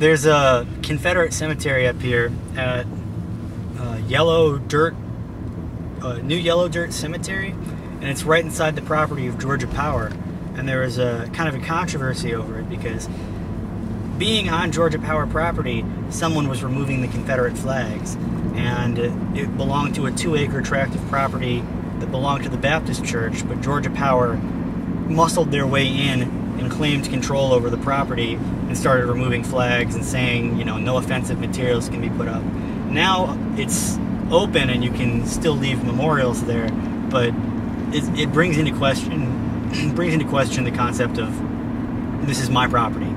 there's a Confederate cemetery up here at New Yellow Dirt Cemetery, and it's right inside the property of Georgia Power. And there was a kind of a controversy over it because, being on Georgia Power property, someone was removing the Confederate flags, and it belonged to a 2-acre tract of property that belonged to the Baptist Church, but Georgia Power muscled their way in and claimed control over the property and started removing flags and saying, you know, no offensive materials can be put up. Now it's open and you can still leave memorials there, but it brings into question the concept of this is my property,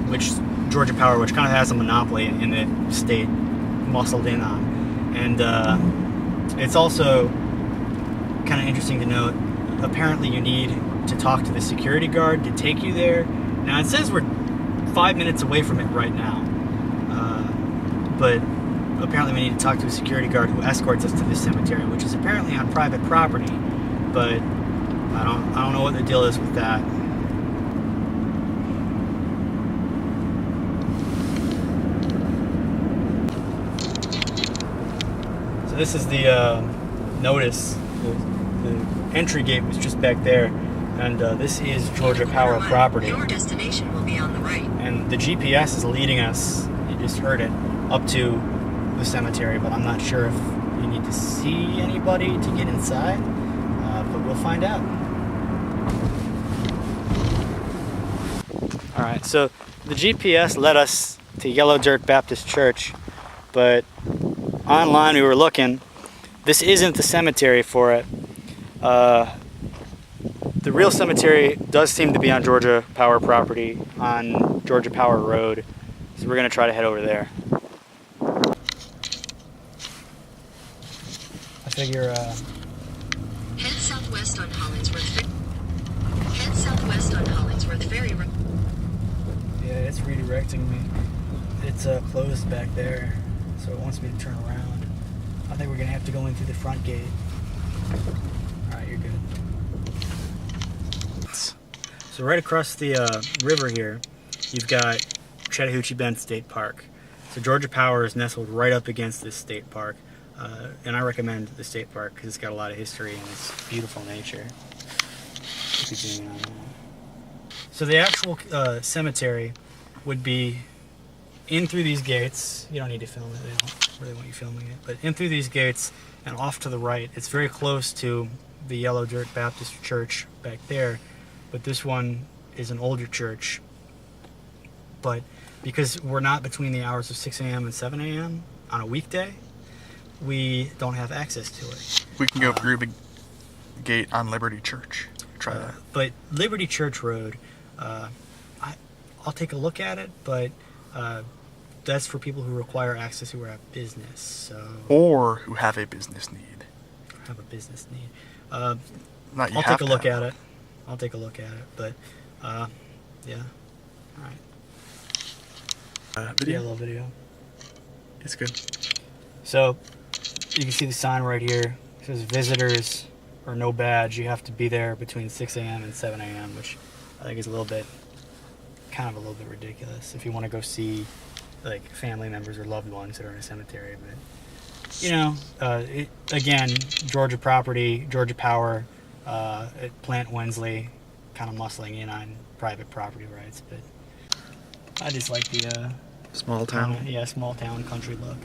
which Georgia Power, which kind of has a monopoly in the state, muscled in on. And it's also kind of interesting to note, apparently you need to talk to the security guard to take you there. Now it says we're 5 minutes away from it right now, but apparently we need to talk to a security guard who escorts us to this cemetery, which is apparently on private property, but I don't know what the deal is with that. So this is the notice. The entry gate was just back there, and this is Georgia Power property. Your destination will be on the right. And the GPS is leading us, you just heard it, up to the cemetery, but I'm not sure if you need to see anybody to get inside, but we'll find out. Alright, so the GPS led us to Yellow Dirt Baptist Church, but online we were looking. This isn't the cemetery for it. The real cemetery does seem to be on Georgia Power property, on Georgia Power Road, so we're going to try to head over there. I figure, Head southwest on Hollingsworth. Head southwest on Hollingsworth Ferry Road. Yeah, it's redirecting me. It's closed back there, so it wants me to turn around. I think we're going to have to go in through the front gate. Alright, you're good. So right across the river here, you've got Chattahoochee Bend State Park. So Georgia Power is nestled right up against this state park. And I recommend the state park because it's got a lot of history and it's beautiful nature. So the actual cemetery would be in through these gates. You don't need to film it, they don't really want you filming it. But in through these gates and off to the right, it's very close to the Yellow Dirt Baptist Church back there. But this one is an older church. But because we're not between the hours of 6 a.m. and 7 a.m. on a weekday, we don't have access to it. We can go through the gate on Liberty Church. Try that. But Liberty Church Road, I'll take a look at it, but that's for people who require access who are at business. So or who have a business need. Have a business need. I'll take a look at it. I'll take a look at it, but yeah. All right. Video? Yeah, a little video. It's good. So you can see the sign right here. It says visitors or no badge. You have to be there between 6 a.m. and 7 a.m., which I think is a little bit ridiculous if you want to go see like family members or loved ones that are in a cemetery. But you know, again, Georgia property, Georgia Power, at Plant Wensley, kind of muscling in on private property rights. But I just like the small town. Small town country look.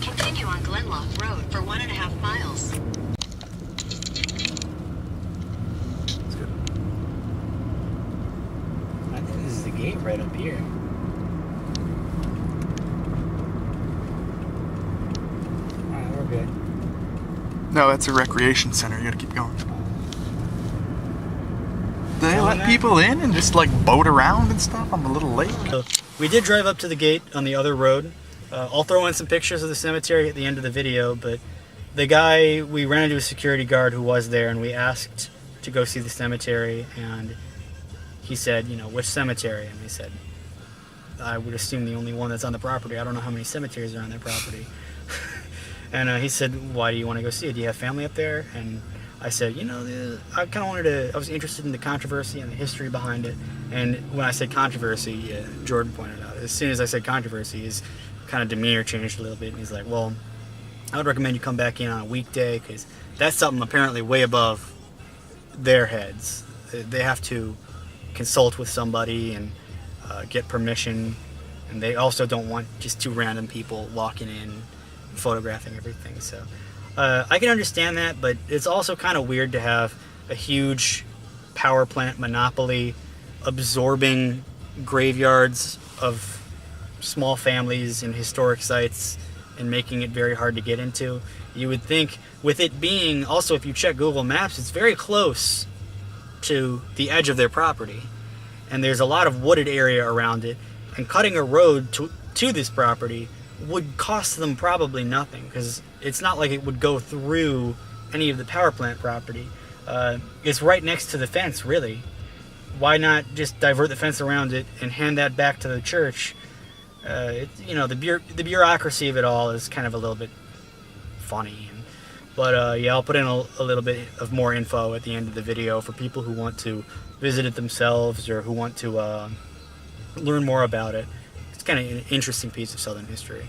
Continue on Glenlock Road for 1.5 miles. It's good. I think this is the gate right up here. Alright, we're good. No, that's a recreation center. You gotta keep going. Do they let people in and just like boat around and stuff on the little lake? So we did drive up to the gate on the other road. I'll throw in some pictures of the cemetery at the end of the video, but the guy, we ran into a security guard who was there, and we asked to go see the cemetery, and he said, you know, which cemetery? And we said, I would assume the only one that's on the property. I don't know how many cemeteries are on their property. And he said, why do you want to go see it? Do you have family up there? And I said, I kind of I was interested in the controversy and the history behind it. And when I said controversy, Jordan pointed out, as soon as I said controversy, his kind of demeanor changed a little bit. And he's like, well, I would recommend you come back in on a weekday because that's something apparently way above their heads. They have to consult with somebody and get permission. And they also don't want just two random people walking in and photographing everything. So I can understand that, but it's also kind of weird to have a huge power plant monopoly absorbing graveyards of small families and historic sites and making it very hard to get into. You would think with it being, also if you check Google Maps, it's very close to the edge of their property. And there's a lot of wooded area around it. And cutting a road to this property would cost them probably nothing because it's not like it would go through any of the power plant property. It's right next to the fence, really. Why not just divert the fence around it and hand that back to the church? The bureaucracy of it all is kind of a little bit funny. But I'll put in a little bit of more info at the end of the video for people who want to visit it themselves or who want to learn more about it. It's kind of an interesting piece of Southern history.